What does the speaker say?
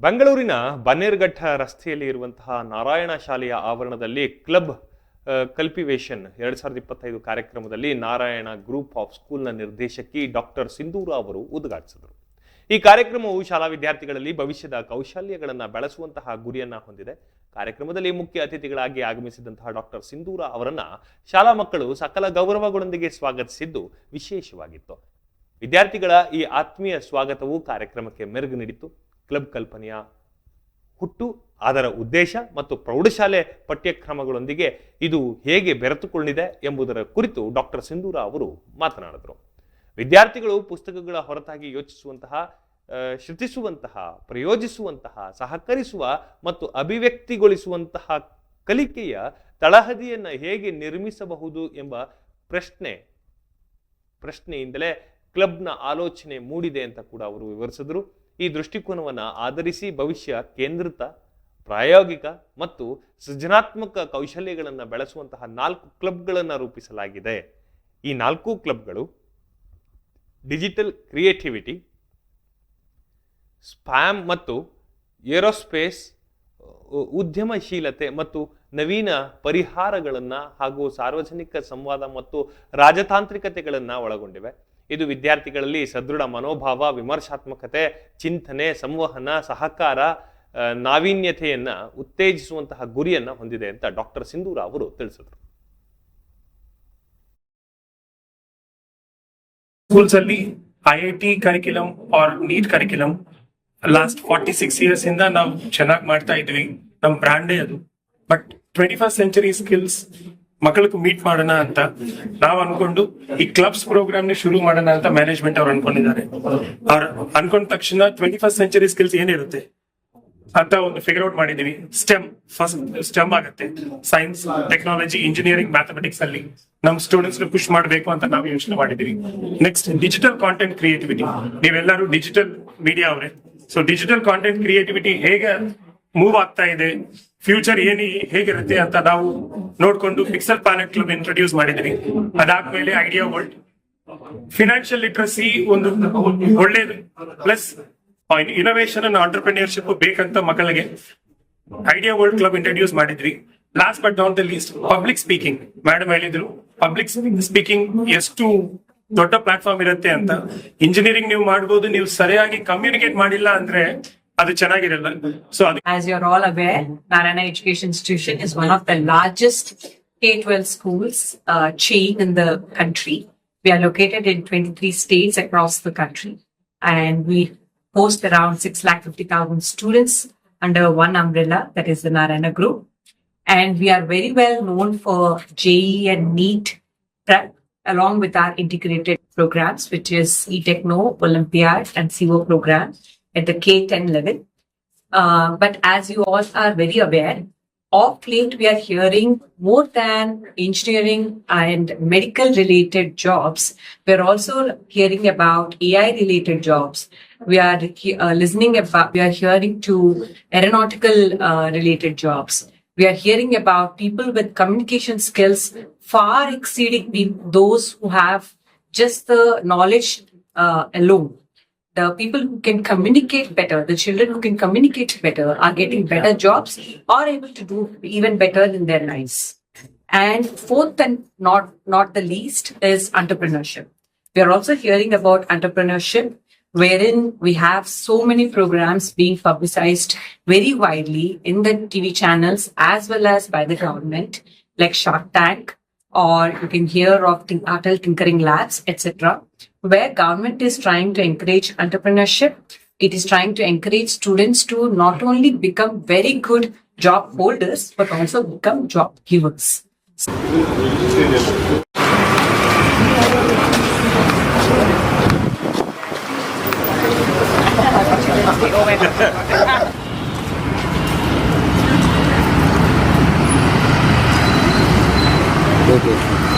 ಬೆಂಗಳೂರಿನ ಬನ್ನೇರುಘಟ್ಟ ರಸ್ತೆಯಲ್ಲಿ ಇರುವಂತಹ ನಾರಾಯಣ ಶಾಲೆಯ ಆವರಣದಲ್ಲಿ ಕ್ಲಬ್ ಕಲ್ಪಿವೇಶನ್ 2025 ಕಾರ್ಯಕ್ರಮದಲ್ಲಿ ನಾರಾಯಣ ಗ್ರೂಪ್ ಆಫ್ ಸ್ಕೂಲ್ನ ನಿರ್ದೇಶಕಿ ಡಾಕ್ಟರ್ ಸಿಂಧೂರ ಅವರು ಉದ್ಘಾಟಿಸಿದರು. ಈ ಕಾರ್ಯಕ್ರಮವು ಶಾಲಾ ವಿದ್ಯಾರ್ಥಿಗಳಲ್ಲಿ ಭವಿಷ್ಯದ ಕೌಶಲ್ಯಗಳನ್ನು ಬೆಳೆಸುವಂತಹ ಗುರಿಯನ್ನ ಹೊಂದಿದೆ. ಕಾರ್ಯಕ್ರಮದಲ್ಲಿ ಮುಖ್ಯ ಅತಿಥಿಗಳಾಗಿ ಆಗಮಿಸಿದಂತಹ ಡಾಕ್ಟರ್ ಸಿಂಧೂರ ಅವರನ್ನ ಶಾಲಾ ಮಕ್ಕಳು ಸಕಲ ಗೌರವಗಳೊಂದಿಗೆ ಸ್ವಾಗತಿಸಿದ್ದು ವಿಶೇಷವಾಗಿತ್ತು. ವಿದ್ಯಾರ್ಥಿಗಳ ಈ ಆತ್ಮೀಯ ಸ್ವಾಗತವು ಕಾರ್ಯಕ್ರಮಕ್ಕೆ ಮೆರುಗು ನೀಡಿತು. ಕ್ಲಬ್ ಕಲ್ಪನೆಯ ಹುಟ್ಟು, ಅದರ ಉದ್ದೇಶ ಮತ್ತು ಪ್ರೌಢಶಾಲೆ ಪಠ್ಯಕ್ರಮಗಳೊಂದಿಗೆ ಇದು ಹೇಗೆ ಬೆರೆತುಕೊಂಡಿದೆ ಎಂಬುದರ ಕುರಿತು ಡಾಕ್ಟರ್ ಸಿಂಧೂರ ಅವರು ಮಾತನಾಡಿದರು. ವಿದ್ಯಾರ್ಥಿಗಳು ಪುಸ್ತಕಗಳ ಹೊರತಾಗಿ ಯೋಚಿಸುವಂತಹ, ಶ್ರುತಿಸುವಂತಹ, ಪ್ರಯೋಜಿಸುವಂತಹ, ಸಹಕರಿಸುವ ಮತ್ತು ಅಭಿವ್ಯಕ್ತಿಗೊಳಿಸುವಂತಹ ಕಲಿಕೆಯ ತಳಹದಿಯನ್ನು ಹೇಗೆ ನಿರ್ಮಿಸಬಹುದು ಎಂಬ ಪ್ರಶ್ನೆಯಿಂದಲೇ ಕ್ಲಬ್ನ ಆಲೋಚನೆ ಮೂಡಿದೆ ಅಂತ ಕೂಡ ಅವರು ವಿವರಿಸಿದರು. ಈ ದೃಷ್ಟಿಕೋನವನ್ನು ಆಧರಿಸಿ ಭವಿಷ್ಯ ಕೇಂದ್ರಿತ, ಪ್ರಾಯೋಗಿಕ ಮತ್ತು ಸೃಜನಾತ್ಮಕ ಕೌಶಲ್ಯಗಳನ್ನು ಬೆಳೆಸುವಂತಹ 4 ಕ್ಲಬ್ಗಳನ್ನು ರೂಪಿಸಲಾಗಿದೆ. ಈ 4 ಕ್ಲಬ್ಗಳು ಡಿಜಿಟಲ್ ಕ್ರಿಯೇಟಿವಿಟಿ, ಸ್ಪ್ಯಾಮ್ ಮತ್ತು ಏರೋಸ್ಪೇಸ್, ಉದ್ಯಮಶೀಲತೆ ಮತ್ತು ನವೀನ ಪರಿಹಾರಗಳನ್ನು ಹಾಗೂ ಸಾರ್ವಜನಿಕ ಸಂವಾದ ಮತ್ತು ರಾಜತಾಂತ್ರಿಕತೆಗಳನ್ನು ಒಳಗೊಂಡಿವೆ. ಇದು ವಿದ್ಯಾರ್ಥಿಗಳಲ್ಲಿ ಸದೃಢ ಮನೋಭಾವ, ವಿಮರ್ಶಾತ್ಮಕತೆ, ಚಿಂತನೆ, ಸಂವಹನ, ಸಹಕಾರ, ನಾವೀನ್ಯತೆಯನ್ನ ಉತ್ತೇಜಿಸುವಂತಹ ಗುರಿಯನ್ನ ಹೊಂದಿದೆ ಅಂತ ಡಾಕ್ಟರ್ ಸಿಂಧೂರ ಅವರು ತಿಳಿಸಿದರು. ಸ್ಕೂಲ್ಸ್ ಅಲ್ಲಿ IIT curriculum are NEET curriculum last 46 years ಇಂದ ನಾವು ಚೆನ್ನಾಗಿ ಮಾಡ್ತಾ ಇದ್ವಿ. ನಮ್ ಬ್ರ್ಯಾಂಡೇ ಅದು. ಬಟ್ 21st century ಸ್ಕಿಲ್ಸ್ ಮಕ್ಕಳಿಗೆ ಮೀಟ್ ಮಾಡೋಣ ಅಂತ ನಾವು ಅನ್ಕೊಂಡು ಈ ಕ್ಲಬ್ಸ್ ಪ್ರೋಗ್ರಾಮ್ ನೇ ಶುರು ಮಾಡೋಣ ಅಂತ ಮ್ಯಾನೇಜ್ಮೆಂಟ್ ಅವ್ರು ಅನ್ಕೊಂಡಿದ್ದಾರೆ. ಅವ್ರು ಅನ್ಕೊಂಡ ತಕ್ಷಣ 21st century ಸ್ಕಿಲ್ಸ್ ಏನಿರುತ್ತೆ ಅಂತ ಒಂದು ಫಿಗರ್ ಔಟ್ ಮಾಡಿದೀವಿ. ಸ್ಟೆಮ್ ಆಗುತ್ತೆ. ಸೈನ್ಸ್, ಟೆಕ್ನಾಲಜಿ, ಇಂಜಿನಿಯರಿಂಗ್, ಮ್ಯಾಥಮೆಟಿಕ್ಸ್ ಅಲ್ಲಿ ನಮ್ ಸ್ಟೂಡೆಂಟ್ಸ್ ಪುಷ್ ಮಾಡಬೇಕು ಅಂತ ನಾವು ಯೋಚನೆ ಮಾಡಿದೀವಿ. Next digital content creativity. ನೀವೆಲ್ಲರೂ ಡಿಜಿಟಲ್ ಮೀಡಿಯಾ ಅವರೇ. ಸೊ ಡಿಜಿಟಲ್ ಕಾಂಟೆಂಟ್ ಕ್ರಿಯೇಟಿವಿಟಿ ಹೇಗೆ ಮೂವ್ ಆಗ್ತಾ ಇದೆ, ಫ್ಯೂಚರ್ ಹೇಗಿರುತ್ತೆ ಅಂತ ನಾವು ನೋಡ್ಕೊಂಡು ಪಿಕ್ಸೆಲ್ ಪ್ಲಾನೆಟ್ ಕ್ಲಬ್ ಇಂಟ್ರೊಡ್ಯೂಸ್ ಮಾಡಿದ್ವಿ. ಅದಾದ್ಮೇಲೆ ಐಡಿಯಾ ವರ್ಲ್ಡ್. ಫಿನಾನ್ಷಿಯಲ್ ಲಿಟ್ರಸಿ ಒಂದು ಒಳ್ಳೇದು, ಪ್ಲಸ್ ಇನೋವೇಷನ್ ಅಂಡ್ ಆಂಟರ್ಪ್ರಿನಿಯರ್ಶಿಪ್ ಬೇಕಂತ ಮಕ್ಕಳಿಗೆ ಐಡಿಯಾ ವರ್ಲ್ಡ್ ಕ್ಲಬ್ ಇಂಟ್ರೊಡ್ಯೂಸ್ ಮಾಡಿದ್ವಿ. Last but not the least public speaking. Madam ಹೇಳಿದ್ರು ಪಬ್ಲಿಕ್ ಸ್ಪೀಕಿಂಗ್ ಎಷ್ಟು ದೊಡ್ಡ ಪ್ಲಾಟ್ಫಾರ್ಮ್ ಇರುತ್ತೆ ಅಂತ. ಇಂಜಿನಿಯರಿಂಗ್ ನೀವು ಮಾಡ್ಬೋದು, ನೀವು ಸರಿಯಾಗಿ ಕಮ್ಯುನಿಕೇಟ್ ಮಾಡಿಲ್ಲ ಅಂದ್ರೆ ಅದು ಚೆನ್ನಾಗಿರಲ್ಲ. So as you're all aware, Narayana Education Institution is one of the largest K-12 schools chain in the country. We are located in 23 states across the country, and we host around 650,000 students under one umbrella, that is the Narayana Group. And we are very well known for JEE and NEET prep, along with our integrated programs, which is eTechno, Olympiad, and CO program at the K-10 level. But as you all are very aware, of late we are hearing more than engineering and medical related jobs. We are also hearing about AI related jobs. We are hearing to aeronautical related jobs. We are hearing about people with communication skills far exceeding those who have just the knowledge alone. The people who can communicate better, the children who can communicate better are getting better jobs or able to do even better in their lives. And fourth and not the least is entrepreneurship. We are also hearing about entrepreneurship, wherein we have so many programs being publicized very widely in the TV channels as well as by the government, like Shark Tank, or you can hear of Atal Tinkering Labs, etc., where government is trying to encourage entrepreneurship. It is trying to encourage students to not only become very good job holders, but also become job givers. Okay.